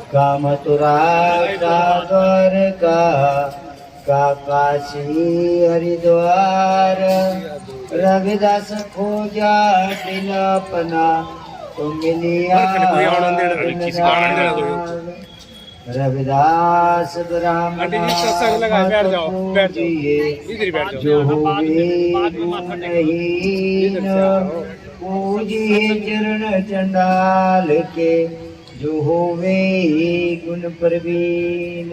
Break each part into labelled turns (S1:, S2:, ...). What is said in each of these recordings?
S1: का मथुरा का द्वारका का काशी हरिद्वार। रविदास खोजा दिल अपना तो मिलिया रविदास ब्राह्मण जो पूजिए चरण चंडाल के जो होवे गुण प्रवीण।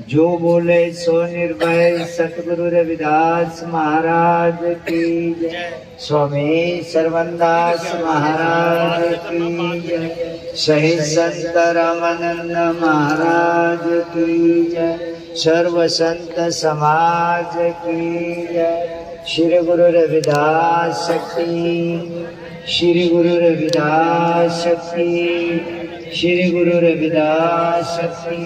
S1: जो बोले सो निर्भय सतगुरु रविदास महाराज की जय। स्वामी सर्वनदास महाराज की जय। सही संत रामानंद महाराज की जय। सर्व संत समाज की जय। श्री गुरु रविदास शक्ति, श्री गुरु रविदास शक्ति, श्री गुरु रविदास शक्ति।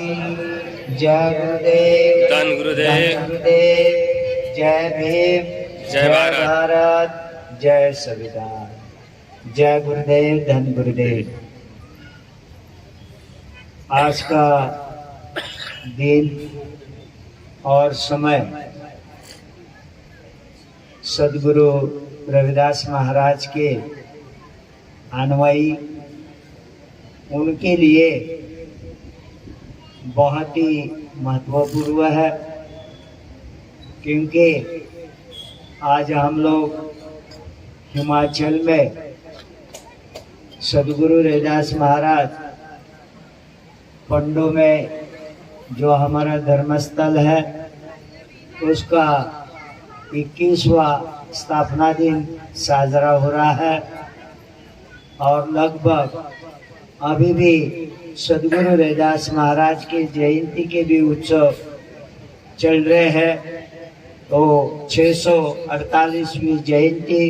S1: जय गुरुदेव,
S2: धन गुरुदेव,
S1: गुरुदेव, जय भीम,
S2: जय भारत,
S1: जय संविधान। जय गुरुदेव, धन गुरुदेव। आज का दिन और समय सदगुरु रविदास महाराज के अनुयायी उनके लिए बहुत ही महत्वपूर्ण है, क्योंकि आज हम लोग हिमाचल में सदगुरु रविदास महाराज पंडो में जो हमारा धर्मस्थल है उसका 21वां स्थापना दिन साजरा हो रहा है। और लगभग अभी भी सदगुरु रविदास महाराज के जयंती के भी उत्सव चल रहे हैं। तो 648वीं जयंती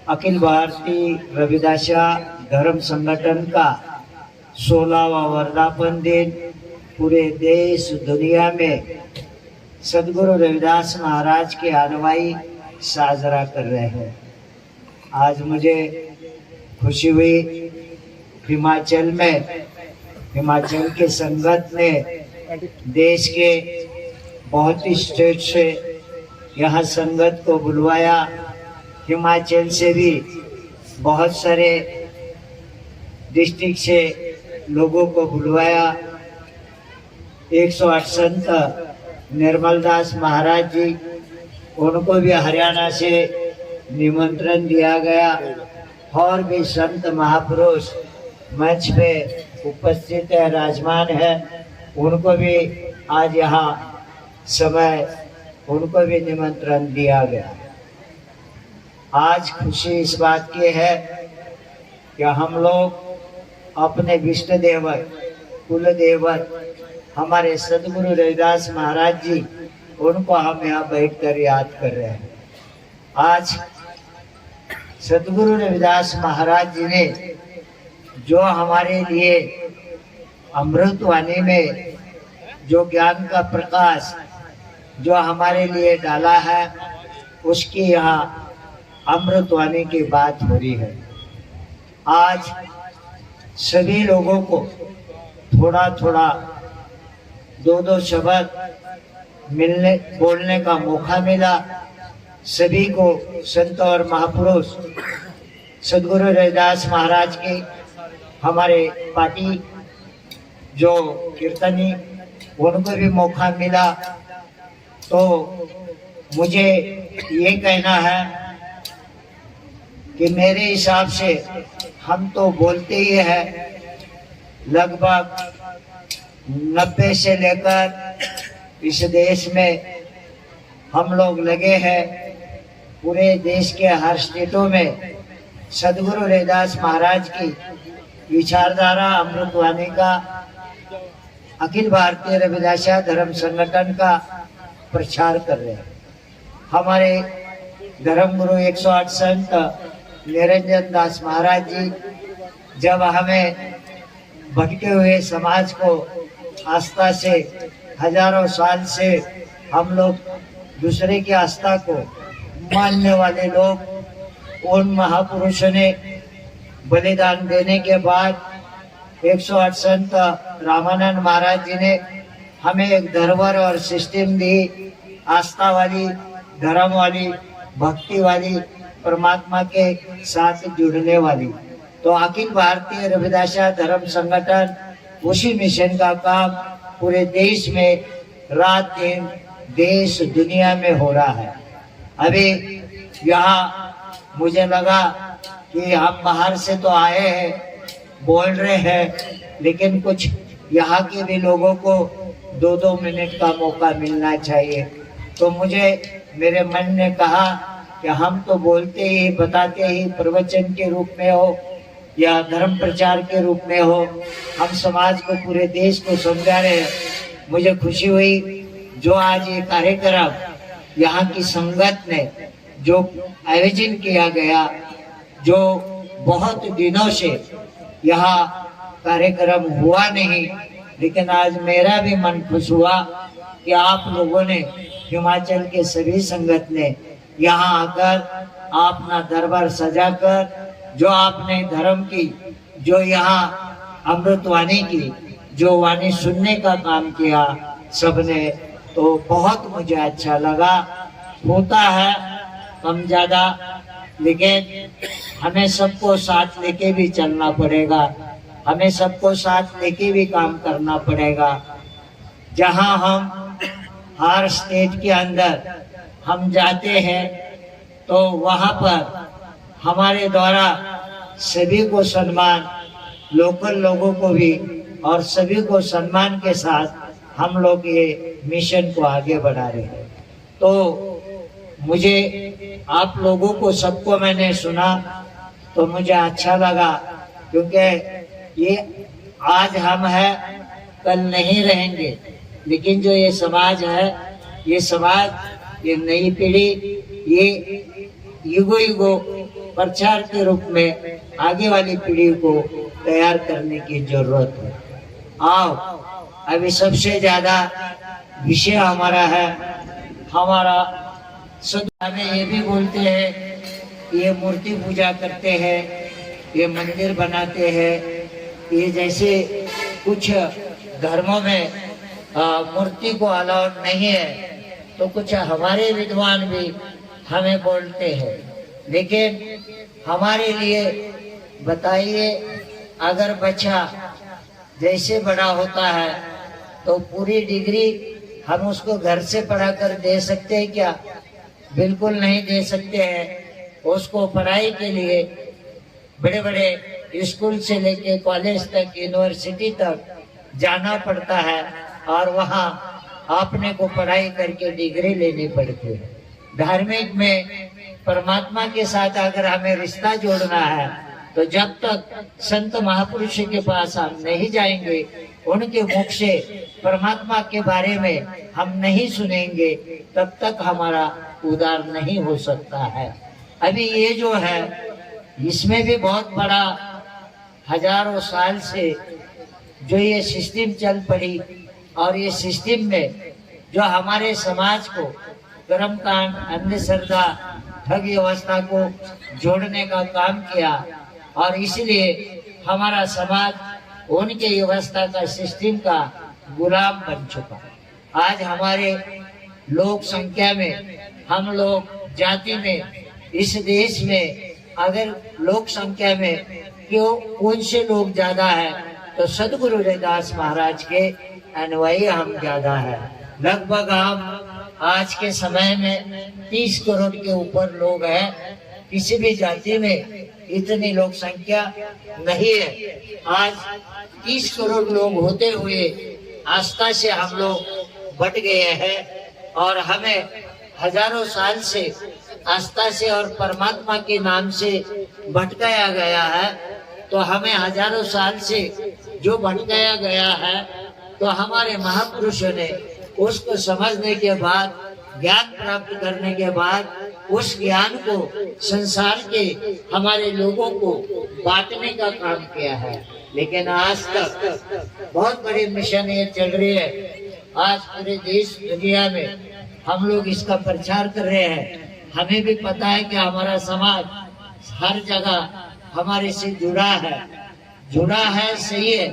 S1: अखिल भारतीय रविदासा धर्म संगठन का 16वां वर्धापन दिन पूरे देश दुनिया में सदगुरु रविदास महाराज के अनुयायी साजरा कर रहे हैं। आज मुझे खुशी हुई, हिमाचल हिमाचल के संगत ने देश के बहुत ही स्टेट से यहाँ संगत को बुलवाया। हिमाचल से भी बहुत सारे डिस्ट्रिक्ट से लोगों को बुलवाया। 108 संत निर्मल दास महाराज जी, उनको भी हरियाणा से निमंत्रण दिया गया। और भी संत महापुरुष मंच पे उपस्थित है, राजमान है, उनको भी आज यहाँ समय उनको भी निमंत्रण दिया गया। आज खुशी इस बात की है कि हम लोग अपने विष्ट देवत कुल देवत हमारे सदगुरु रविदास महाराज जी, उनको हम यहाँ बैठकर याद कर रहे हैं। आज सदगुरु रविदास महाराज जी ने जो हमारे लिए अमृतवाणी में जो ज्ञान का प्रकाश जो हमारे लिए डाला है, उसकी यहाँ अमृतवाणी की बात हो रही है। आज सभी लोगों को थोड़ा थोड़ा दो शब्द बोलने का मौका मिला। सभी को संत और महापुरुष सदगुरु रविदास महाराज के हमारे पार्टी जो कीर्तनी, उनको भी मौका मिला। तो मुझे ये कहना है कि मेरे हिसाब से हम तो बोलते ही हैं, लगभग 90 से लेकर इस देश में हम लोग लगे हैं। पूरे देश के हर स्टेटों में सदगुरु रविदास महाराज की विचारधारा अमृतवाणी का अखिल भारतीय रविदासा धर्म संगठन का प्रचार कर रहे हैं। हमारे धर्म गुरु 108 संत निरंजन दास महाराज जी जब हमें भटके हुए समाज को आस्था से हजारों साल से हम लोग दूसरे की आस्था को मानने वाले लोग, उन महापुरुषों ने बलिदान देने के बाद 108 संत रामानंद महाराज जी ने हमें एक धरोहर और सिस्टम दी, आस्था वाली, धर्म वाली, भक्ति वाली, परमात्मा के साथ जुड़ने वाली। तो अखिल भारतीय रविदासा धर्म संगठन उसी मिशन का काम पूरे देश में रात दिन देश दुनिया में हो रहा है। अभी यहाँ मुझे लगा कि हम बाहर से तो आए हैं, बोल रहे हैं, लेकिन कुछ यहाँ के भी लोगों को 2-2 मिनट का मौका मिलना चाहिए। तो मुझे मेरे मन ने कहा कि हम तो बोलते ही बताते ही प्रवचन के रूप में हो या धर्म प्रचार के रूप में हो, हम समाज को, पूरे देश को समझा रहे हैं। मुझे खुशी हुई जो आज ये कार्यक्रम यहाँ की संगत ने जो आयोजन किया गया, जो बहुत दिनों से यहाँ कार्यक्रम हुआ नहीं, लेकिन आज मेरा भी मन खुश हुआ कि आप लोगों ने, हिमाचल के सभी संगत ने यहाँ आकर अपना दरबार सजाकर जो आपने धर्म की, जो यहाँ अमृतवाणी की, जो वाणी सुनने का काम किया सबने, तो बहुत मुझे अच्छा लगा। होता है कम ज्यादा, लेकिन हमें सबको साथ लेके भी चलना पड़ेगा, हमें सबको साथ लेके भी काम करना पड़ेगा। जहाँ हम हर स्टेट के अंदर हम जाते हैं तो वहाँ पर हमारे द्वारा सभी को सम्मान, लोकल लोगों को भी और सभी को सम्मान के साथ हम लोग ये मिशन को आगे बढ़ा रहे हैं। तो मुझे आप लोगों को सबको मैंने सुना तो मुझे अच्छा लगा, क्योंकि ये आज हम हैं, कल नहीं रहेंगे, लेकिन जो ये समाज है, ये समाज, ये नई पीढ़ी, ये युगो युगो प्रचार के रूप में आगे वाली पीढ़ी को तैयार करने की जरूरत है। आओ, अभी सबसे ज्यादा विषय हमारा है, हमारा हमें ये भी बोलते हैं, ये मूर्ति पूजा करते हैं, ये मंदिर बनाते हैं, ये जैसे कुछ धर्मों में मूर्ति को अलाउड नहीं है, तो कुछ हमारे विद्वान भी हमें बोलते हैं। लेकिन हमारे लिए बताइए, अगर बच्चा जैसे बड़ा होता है तो पूरी डिग्री हम उसको घर से पढ़ा कर दे सकते हैं क्या? बिल्कुल नहीं दे सकते हैं। उसको पढ़ाई के लिए बड़े बड़े स्कूल से लेके कॉलेज तक, यूनिवर्सिटी तक जाना पड़ता है और वहाँ आपने को पढ़ाई करके डिग्री लेनी पड़ती है। धार्मिक में परमात्मा के साथ अगर हमें रिश्ता जोड़ना है तो जब तक संत महापुरुष के पास हम नहीं जाएंगे, उनके मुख से परमात्मा के बारे में हम नहीं सुनेंगे, तब तक हमारा उद्धार नहीं हो सकता है। अभी ये जो है, इसमें भी बहुत बड़ा हजारों साल से जो ये सिस्टम चल पड़ी, और ये सिस्टम में जो हमारे समाज को कर्मकांड, अंधश्रद्धा, ठग व्यवस्था को जोड़ने का काम किया, और इसलिए हमारा समाज उनके व्यवस्था का, सिस्टम का गुलाम बन चुका। आज हमारे लोक संख्या में, हम लोग जाति में, इस देश में अगर लोक संख्या में क्यों कौन से लोग ज्यादा है, तो सदगुरु रविदास महाराज के अनुयायी हम ज्यादा है। लगभग हम आज के समय में 30 करोड़ के ऊपर लोग हैं। किसी भी जाति में इतनी लोक संख्या नहीं है। आज 30 करोड़ लोग होते हुए आस्था से हम लोग बट गए हैं, और हमें हजारों साल से आस्था से और परमात्मा के नाम से भटकाया गया है। तो हमें हजारों साल से जो भटकाया गया है, तो हमारे महापुरुषों ने उसको समझने के बाद, ज्ञान प्राप्त करने के बाद, उस ज्ञान को संसार के हमारे लोगों को बांटने का काम किया है। लेकिन आज तक बहुत बड़ी मिशन ये चल रही है। आज पूरे देश दुनिया में हम लोग इसका प्रचार कर रहे हैं। हमें भी पता है कि हमारा समाज हर जगह, हमारे से जुड़ा है सही है,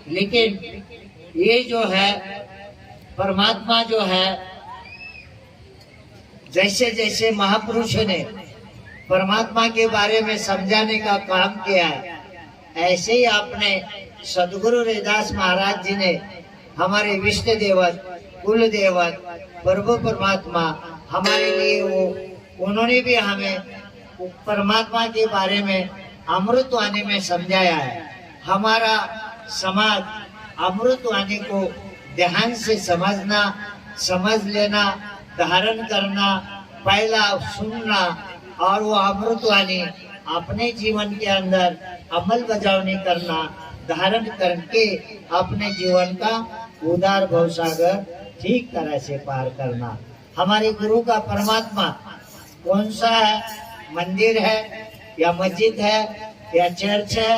S1: लेकिन ये जो है परमात्मा जो है, जैसे जैसे महापुरुषों ने परमात्मा के बारे में समझाने का काम किया है, ऐसे ही आपने सदगुरु रविदास महाराज जी ने हमारे विष्णु देवत, कुल देवत, प्रभु परमात्मा हमारे लिए उन्होंने भी हमें परमात्मा के बारे में अमृतवाणी में समझाया है। हमारा समाज अमृतवाणी को ध्यान से समझना, समझ लेना, धारण करना, पहला सुनना और वो अमृतवाणी अपने जीवन के अंदर अमल बजावनी करना, धारण करके अपने जीवन का उदार भवसागर ठीक तरह से पार करना। हमारे गुरु का परमात्मा कौन सा है? मंदिर है या मस्जिद है या चर्च है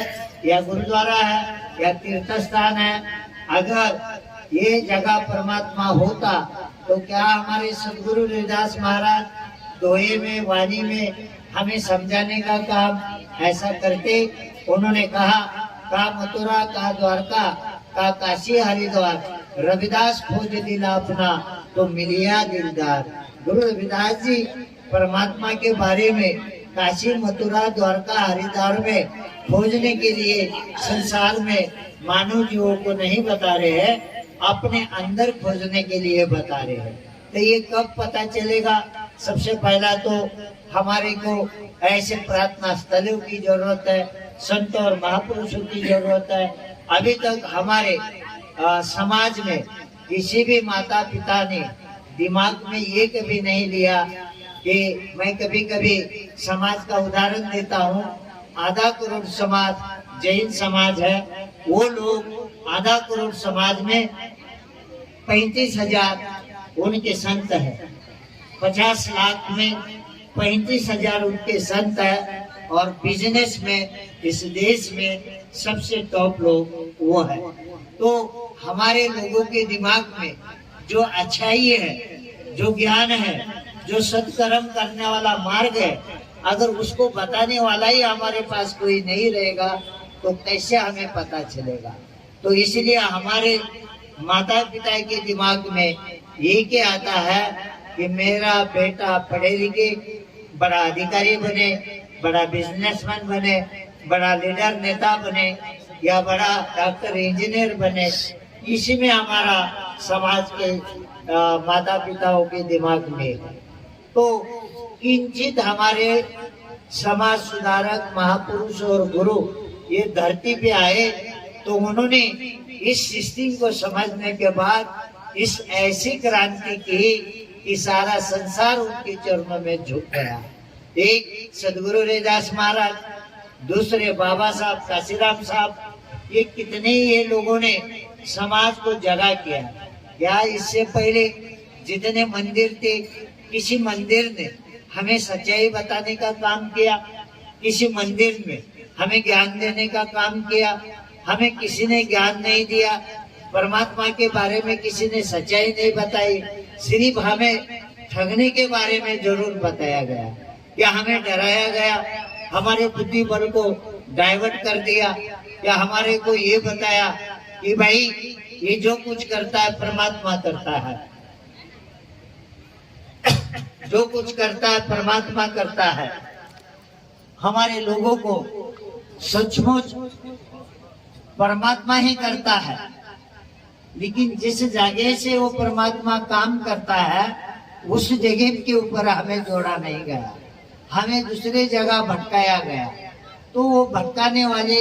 S1: या गुरुद्वारा है या तीर्थ स्थान है? अगर ये जगह परमात्मा होता तो क्या हमारे सदगुरु रविदास महाराज दोहे में, वाणी में हमें समझाने का काम ऐसा करते? उन्होंने कहा का मथुरा का द्वारका का काशी हरिद्वार, रविदास खोज दिला अपना तो मिलिया दिलदार। गुरु रविदास जी परमात्मा के बारे में काशी, मथुरा, द्वारका, हरिद्वार में खोजने के लिए संसार में मानव जीवों को नहीं बता रहे हैं, अपने अंदर खोजने के लिए बता रहे हैं। तो ये कब पता चलेगा? सबसे पहला तो हमारे को ऐसे प्रार्थना स्थलों की जरूरत है, संत और महापुरुषों की जरूरत है। अभी तक हमारे समाज में किसी भी माता पिता ने दिमाग में ये कभी नहीं लिया कि मैं कभी कभी समाज का उदाहरण देता हूँ, आधा करोड़ समाज जैन समाज है, वो लोग आधा करोड़ समाज में 35,000 उनके संत है, 50 लाख में 35,000 उनके संत है, और बिजनेस में इस देश में सबसे टॉप लोग वो है। तो हमारे लोगों के दिमाग में जो अच्छाई है, जो ज्ञान है, जो सत्कर्म करने वाला मार्ग है, अगर उसको बताने वाला ही हमारे पास कोई नहीं रहेगा तो कैसे हमें पता चलेगा? तो इसलिए हमारे माता पिता के दिमाग में ये क्या आता है कि मेरा बेटा पढ़े लिखे बड़ा अधिकारी बने, बड़ा बिजनेसमैन बने, बड़ा लीडर नेता बने या बड़ा डॉक्टर इंजीनियर बने। इसी में हमारा समाज के माता पिताओं के दिमाग में है। तो किंचित हमारे समाज सुधारक महापुरुष और गुरु ये धरती पे आए तो उन्होंने इस सिस्टम को समझने के बाद इस ऐसी क्रांति की कि सारा संसार उनके चरणों में झुक गया। एक सदगुरु रविदास महाराज, दूसरे बाबा साहब काशीराम साहब, ये कितने ये लोगों ने समाज को जगा किया। या इससे पहले जितने मंदिर थे, किसी मंदिर ने हमें सच्चाई बताने का काम किया, किसी मंदिर में हमें ज्ञान देने का काम किया? हमें किसी ने ज्ञान नहीं दिया, परमात्मा के बारे में किसी ने सच्चाई नहीं बताई, सिर्फ हमें ठगने के बारे में जरूर बताया गया या हमें डराया गया, हमारे बुद्धि बल को डाइवर्ट कर दिया, या हमारे को ये बताया कि भाई ये जो कुछ करता है परमात्मा करता है, जो कुछ करता है परमात्मा करता है। हमारे लोगों को सचमुच परमात्मा ही करता है, लेकिन जिस जगह से वो परमात्मा काम करता है उस जगह के ऊपर हमें जोड़ा नहीं गया, हमें दूसरे जगह भटकाया गया। तो वो भटकाने वाले